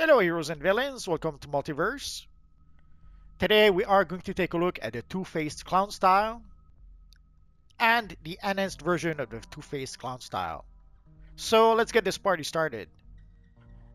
Hello heroes and villains, welcome to Multiverse. Today we are going to take a look at the two-faced clown style and the enhanced version of the two-faced clown style. So let's get this party started.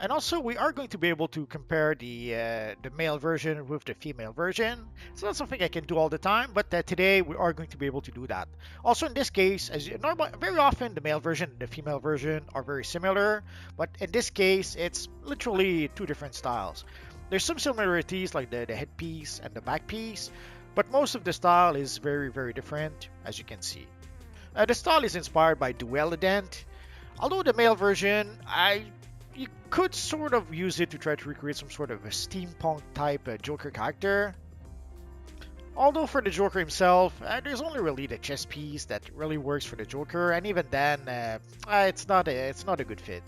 And also we are going to be able to compare the male version with the female version. It's not something I can do all the time, but today we are going to be able to do that. Also in this case, very often the male version and the female version are very similar, but in this case it's literally two different styles. There's some similarities like the headpiece and the back piece, but most of the style is very different, as you can see. The style is inspired by Duelident. Although the male version, you could sort of use it to try to recreate some sort of a steampunk type Joker character. Although for the Joker himself, there's only really the chest piece that really works for the Joker, and even then, it's not a good fit.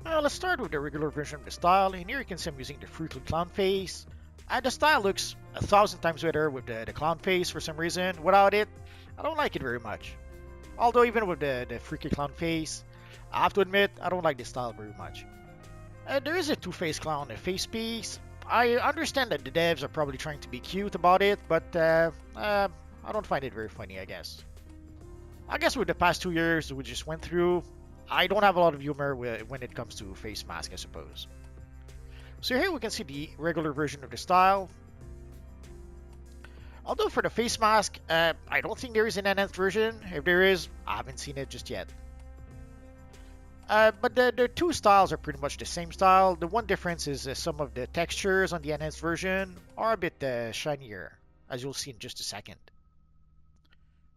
Let's start with the regular version of the style, and here you can see I'm using the Fruitly Clown face. And the style looks 1,000 times better with the clown face for some reason. Without it, I don't like it very much. Although even with the freaky clown face, I have to admit, I don't like this style very much. There is a two-faced clown face piece. I understand that the devs are probably trying to be cute about it, but I don't find it very funny, I guess. I guess with the past 2 years we just went through, I don't have a lot of humor when it comes to face mask, I suppose. So here we can see the regular version of the style. Although for the face mask, I don't think there is an enhanced version. If there is, I haven't seen it just yet. But the two styles are pretty much the same style. The one difference is some of the textures on the enhanced version are a bit shinier, as you'll see in just a second.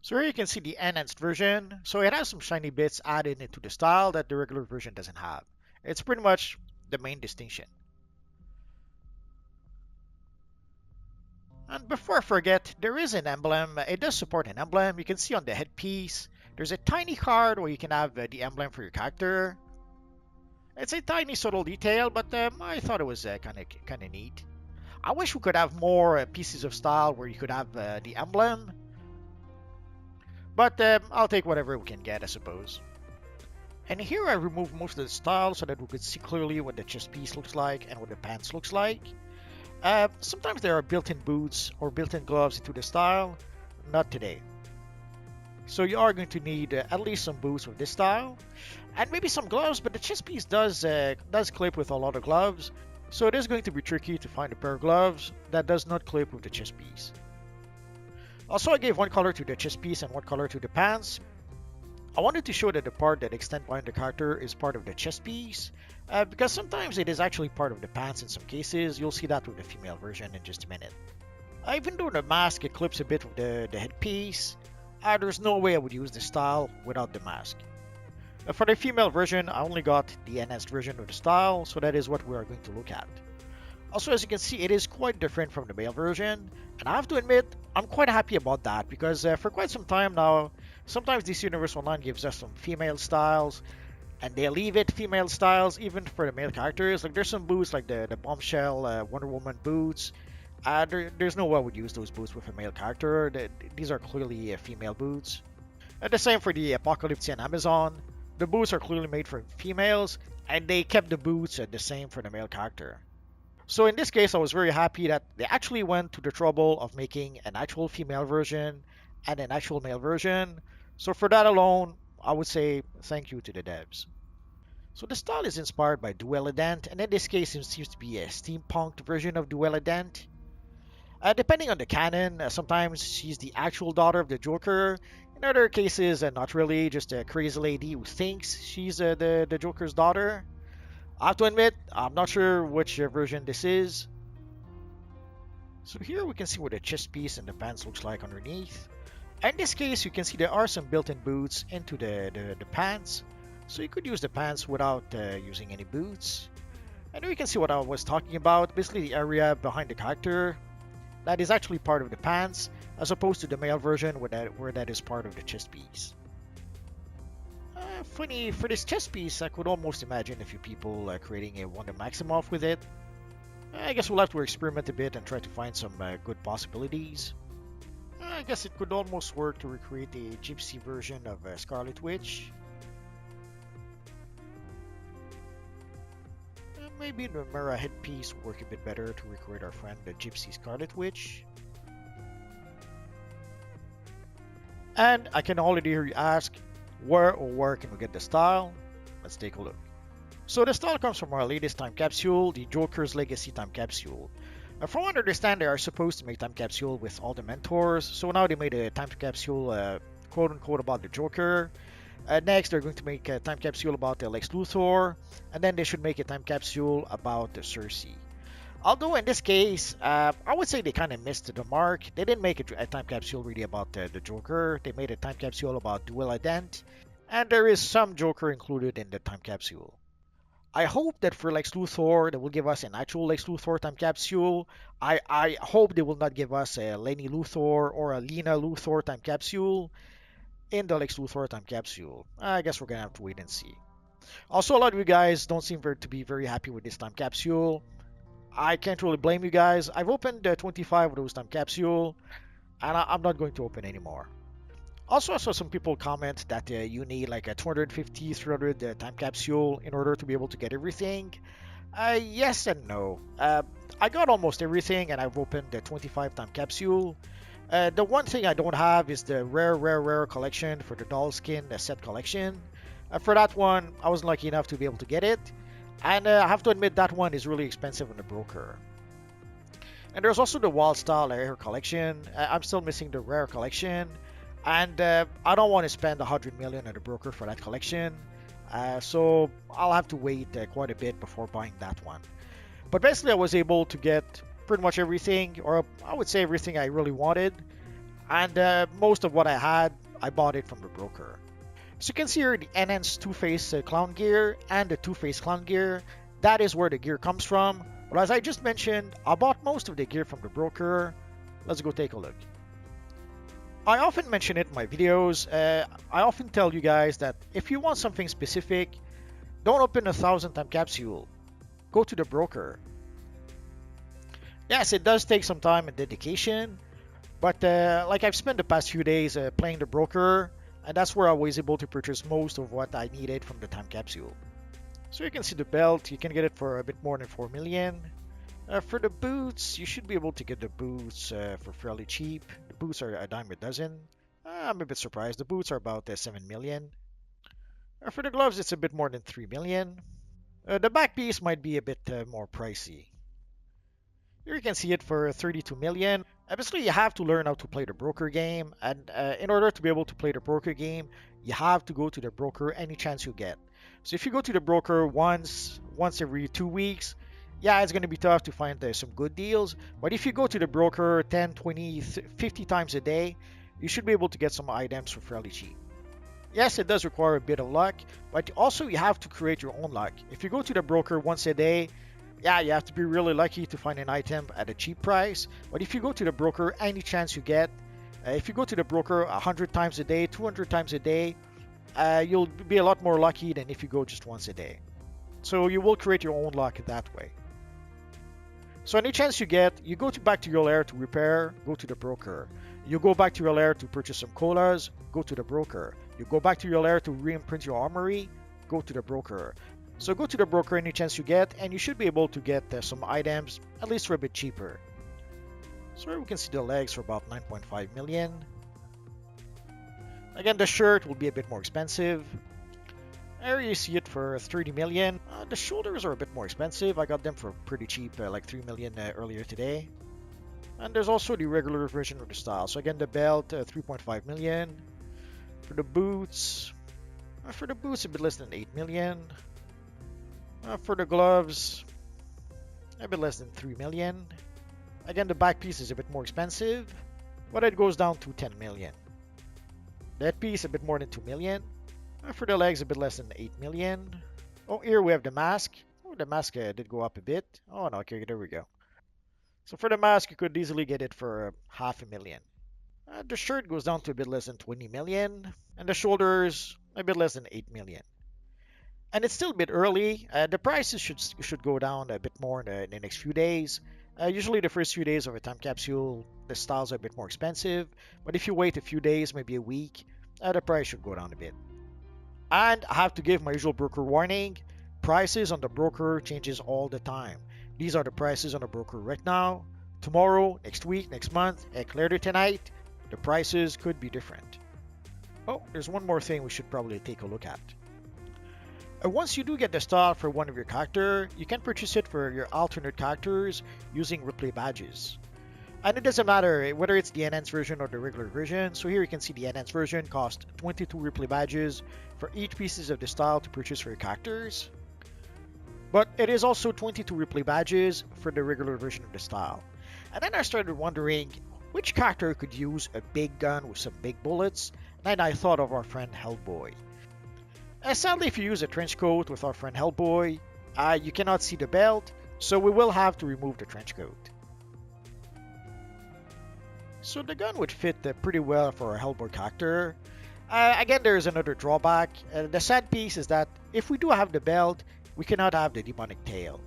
So here you can see the enhanced version. So it has some shiny bits added into the style that the regular version doesn't have. It's pretty much the main distinction. And before I forget, there is an emblem. It does support an emblem. You can see on the headpiece, there's a tiny card where you can have the emblem for your character. It's a tiny subtle detail, but I thought it was kind of neat. I wish we could have more pieces of style where you could have the emblem. But I'll take whatever we can get, I suppose. And here I removed most of the style so that we could see clearly what the chest piece looks like and what the pants looks like. Sometimes there are built-in boots or built-in gloves into the style. Not today. So you are going to need at least some boots with this style. And maybe some gloves, but the chest piece does clip with a lot of gloves. So it is going to be tricky to find a pair of gloves that does not clip with the chest piece. Also, I gave one color to the chest piece and one color to the pants. I wanted to show that the part that extends behind the character is part of the chest piece, because sometimes it is actually part of the pants in some cases. You'll see that with the female version in just a minute. Even though the mask clips a bit with the headpiece, there's no way I would use this style without the mask. For the female version, I only got the enhanced version of the style, so that is what we are going to look at. Also, as you can see, it is quite different from the male version, and I have to admit, I'm quite happy about that, because for quite some time now, sometimes DC Universe Online gives us some female styles, and they leave it female styles even for the male characters. Like there's some boots like the Bombshell Wonder Woman boots. There's no way I would use those boots with a male character. These are clearly female boots. And the same for the Apocalypse and Amazon. The boots are clearly made for females, and they kept the boots the same for the male character. So in this case, I was very happy that they actually went to the trouble of making an actual female version and an actual male version. So for that alone, I would say thank you to the devs. So the style is inspired by Duelident, and in this case it seems to be a steampunked version of Duelident. Depending on the canon, sometimes she's the actual daughter of the Joker. In other cases, not really, just a crazy lady who thinks she's the Joker's daughter. I have to admit, I'm not sure which version this is. So here we can see what the chest piece and the pants looks like underneath. In this case, you can see there are some built-in boots into the pants. So you could use the pants without using any boots. And we can see what I was talking about, basically the area behind the character. That is actually part of the pants, as opposed to the male version where that is part of the chest piece. Funny, for this chest piece, I could almost imagine a few people creating a Wonder Maximoff with it. I guess we'll have to experiment a bit and try to find some good possibilities. I guess it could almost work to recreate a gypsy version of Scarlet Witch. maybe the Mira headpiece will work a bit better to recreate our friend the Gypsy Scarlet Witch. And I can already hear you ask, where can we get the style? Let's take a look. So the style comes from our latest time capsule, the Joker's Legacy time capsule. From what I understand, they are supposed to make time capsule with all the mentors. So now they made a time capsule, quote unquote, about the Joker. Next, they're going to make a time capsule about Lex Luthor, and then they should make a time capsule about Cersei. Although in this case, I would say they kind of missed the mark. They didn't make a time capsule really about the Joker. They made a time capsule about Duel Dent, and there is some Joker included in the time capsule. I hope that for Lex Luthor, they will give us an actual Lex Luthor time capsule. I hope they will not give us a Lenny Luthor or a Lena Luthor time capsule in the Lex Luthor time capsule. I guess we're gonna have to wait and see. Also, a lot of you guys don't seem to be very happy with this time capsule. I can't really blame you guys. I've opened 25 of those time capsule, and I'm not going to open anymore. Also, I saw some people comment that you need like a 250, 300 time capsule in order to be able to get everything. Yes and no. I got almost everything, and I've opened the 25 time capsule. The one thing I don't have is the rare collection for the doll skin set collection. For that one, I wasn't lucky enough to be able to get it. And I have to admit that one is really expensive on the broker. And there's also the Wild Style Rare collection. I'm still missing the rare collection. And I don't want to spend 100 million at the broker for that collection. So I'll have to wait quite a bit before buying that one. But basically I was able to get pretty much everything, or I would say everything I really wanted. And most of what I had, I bought it from the broker. So you can see here the enhanced Two-Face clown gear and the Two-Face clown gear. That is where the gear comes from. But as I just mentioned, I bought most of the gear from the broker. Let's go take a look. I often mention it in my videos. I often tell you guys that if you want something specific, don't open a 1,000 time capsule. Go to the broker. Yes, it does take some time and dedication. But like I've spent the past few days playing the broker, and that's where I was able to purchase most of what I needed from the time capsule. So you can see the belt, you can get it for a bit more than 4 million. For the boots, you should be able to get the boots for fairly cheap. The boots are a dime a dozen. I'm a bit surprised. The boots are about 7 million. For the gloves, it's a bit more than 3 million. The back piece might be a bit more pricey. Here you can see it for 32 million. Basically, you have to learn how to play the broker game, and in order to be able to play the broker game, you have to go to the broker any chance you get. So if you go to the broker once every 2 weeks, yeah, it's going to be tough to find some good deals. But if you go to the broker 10, 20, 50 times a day, you should be able to get some items for fairly cheap. Yes, it does require a bit of luck, but also you have to create your own luck. If you go to the broker once a day, yeah, you have to be really lucky to find an item at a cheap price. But if you go to the broker any chance you get, if you go to the broker 100 times a day, 200 times a day, you'll be a lot more lucky than if you go just once a day. So you will create your own luck that way. So any chance you get, you go back to your lair to repair, go to the broker. You go back to your lair to purchase some colas, go to the broker. You go back to your lair to re-imprint your armory, go to the broker. So go to the broker any chance you get, and you should be able to get some items, at least for a bit cheaper. So here we can see the legs for about 9.5 million. Again, the shirt will be a bit more expensive. There you see it for 30 million. The shoulders are a bit more expensive. I got them for pretty cheap, like 3 million earlier today. And there's also the regular version of the style. So again, the belt, 3.5 million. For the boots, a bit less than 8 million. For the gloves, a bit less than 3 million. Again, the back piece is a bit more expensive, but it goes down to 10 million. That piece a bit more than 2 million. For the legs, a bit less than 8 million. Oh, here we have the mask. Oh, the mask did go up a bit. Oh, no, okay, there we go. So for the mask, you could easily get it for 500,000. The shirt goes down to a bit less than 20 million. And the shoulders, a bit less than 8 million. And it's still a bit early. The prices should go down a bit more in the next few days. Usually the first few days of a time capsule, the styles are a bit more expensive. But if you wait a few days, maybe a week, the price should go down a bit. And I have to give my usual broker warning. prices on the broker changes all the time. These are the prices on the broker right now. Tomorrow, next week, next month, and later tonight, the prices could be different. Oh, there's one more thing we should probably take a look at. Once you do get the style for one of your character, you can purchase it for your alternate characters using replay badges. And it doesn't matter whether it's the enhanced version or the regular version. So here you can see the enhanced version costs 22 replay badges for each pieces of the style to purchase for your characters. But it is also 22 replay badges for the regular version of the style. And then I started wondering which character could use a big gun with some big bullets, and I thought of our friend Hellboy. Sadly, if you use a trench coat with our friend Hellboy, you cannot see the belt, so we will have to remove the trench coat. So the gun would fit pretty well for our Hellboy character. Again, there is another drawback. The sad piece is that if we do have the belt, we cannot have the demonic tail.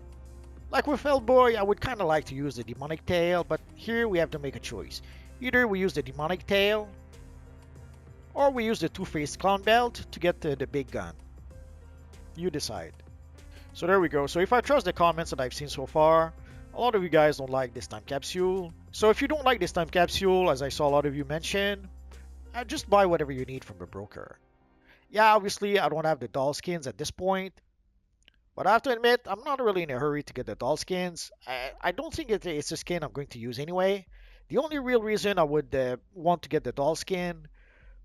Like with Hellboy, I would kind of like to use the demonic tail, but here we have to make a choice. Either we use the demonic tail, or we use the two-faced clown belt to get the big gun. You decide. So there we go. So if I trust the comments that I've seen so far, a lot of you guys don't like this time capsule. So if you don't like this time capsule, as I saw a lot of you mention, just buy whatever you need from the broker. Yeah, obviously I don't have the doll skins at this point, but I have to admit I'm not really in a hurry to get the doll skins. I don't think it's a skin I'm going to use anyway. The only real reason I would want to get the doll skin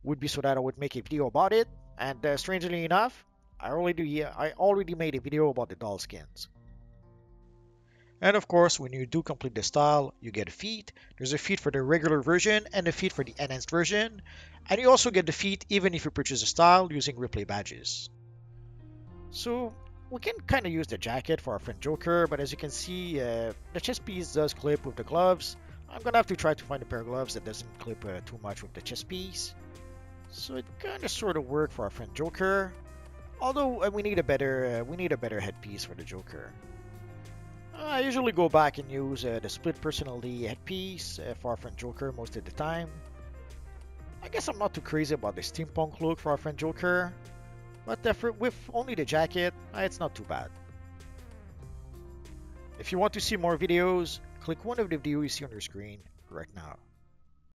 would be so that I would make a video about it. And strangely enough, I already made a video about the doll skins. And of course, when you do complete the style, you get a feat. There's a feat for the regular version and a feat for the enhanced version. And you also get the feat even if you purchase a style using replay badges. So we can kind of use the jacket for our friend Joker, but as you can see, the chest piece does clip with the gloves. I'm gonna have to try to find a pair of gloves that doesn't clip too much with the chest piece. So it kind of sort of worked for our friend Joker. Although we need a better headpiece for the Joker. I usually go back and use the split personality headpiece for our friend Joker most of the time. I guess I'm not too crazy about the steampunk look for our friend Joker, but with only the jacket, it's not too bad. If you want to see more videos, click one of the videos you see on your screen right now.